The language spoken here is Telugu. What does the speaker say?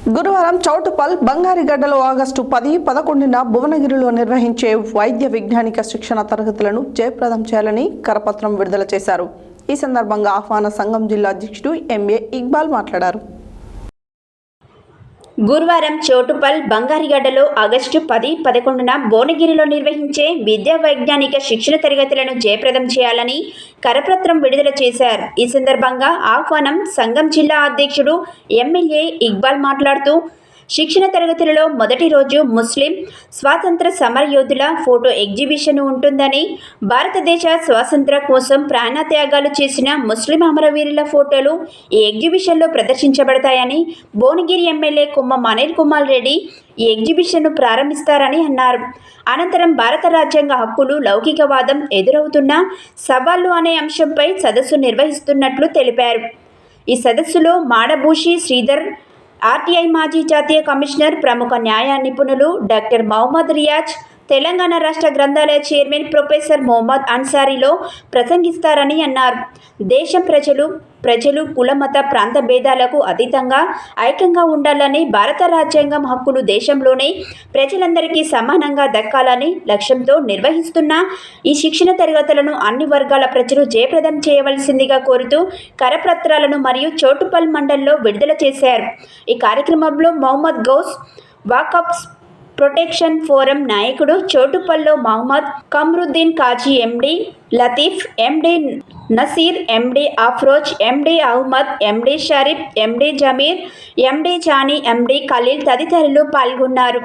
గురువారం చౌటుప్పల్ బంగారిగడ్డలో ఆగస్టు 10, 11న భువనగిరిలో నిర్వహించే వైద్య విజ్ఞానిక శిక్షణ తరగతులను జయప్రదం చేయాలని కరపత్రం విడుదల చేశారు. ఈ సందర్భంగా ఆహ్వాన సంఘం జిల్లా అధ్యక్షుడు ఎంఏ ఇక్బాల్ మాట్లాడారు. గురువారం చౌటుప్పల్ బంగారిగడ్డలో ఆగస్టు 10, 11న భువనగిరిలో నిర్వహించే విద్యా వైజ్ఞానిక శిక్షణ తరగతులను జయప్రదం చేయాలని కరపత్రం విడుదల చేశారు. ఈ సందర్భంగా ఆహ్వానం సంఘం జిల్లా అధ్యక్షుడు ఎమ్మెల్యే ఇక్బాల్ మాట్లాడుతూ, శిక్షణ తరగతులలో మొదటి రోజు ముస్లిం స్వాతంత్ర సమరయోధుల ఫోటో ఎగ్జిబిషన్ ఉంటుందని, భారతదేశ స్వాతంత్ర కోసం ప్రాణత్యాగాలు చేసిన ముస్లిం అమరవీరుల ఫోటోలు ఈ ఎగ్జిబిషన్లో ప్రదర్శించబడతాయని, భువనగిరి ఎమ్మెల్యే కుమ్మం అనిల్ కుమార్ రెడ్డి ఈ ఎగ్జిబిషన్ను ప్రారంభిస్తారని అన్నారు. అనంతరం భారత రాజ్యాంగ హక్కులు, లౌకికవాదం ఎదురవుతున్న సవాళ్లు అనే అంశంపై సదస్సు నిర్వహిస్తున్నట్లు తెలిపారు. ఈ సదస్సులో మాడభూషి శ్రీధర్, ఆర్టీఐ మాజీ జాతీయ కమిషనర్, ప్రముఖ న్యాయ నిపుణులు డాక్టర్ మహమ్మద్ రియాజ్, తెలంగాణ రాష్ట్ర గ్రంథాలయ చైర్మన్ ప్రొఫెసర్ మొహమ్మద్ అన్సారీలో ప్రసంగిస్తారని అన్నారు. దేశం ప్రజలు కులమత ప్రాంత భేదాలకు అతీతంగా ఐక్యంగా ఉండాలని, భారత రాజ్యాంగం హక్కులు దేశంలోనే ప్రజలందరికీ సమానంగా దక్కాలని లక్ష్యంతో నిర్వహిస్తున్న ఈ శిక్షణ తరగతులను అన్ని వర్గాల ప్రజలు జయప్రదం చేయవలసిందిగా కోరుతూ కరపత్రాలను మరియు చౌటుప్పల్ మండలంలో విడుదల చేశారు. ఈ కార్యక్రమంలో మొహమ్మద్ గౌస్, వాకఫ్ ప్రొటెక్షన్ ఫోరం నాయకుడు చౌటుప్పల్లో మహమ్మద్, కమ్రుద్దీన్ కాజీ, ఎండి లతీఫ్, ఎండి నసీర్, ఎండి అఫ్రోజ్, ఎండి అహ్మద్, ఎండి షరీఫ్, ఎండి జమీర్, ఎండి జానీ, ఎండి ఖలీల్ తదితరులు పాల్గొన్నారు.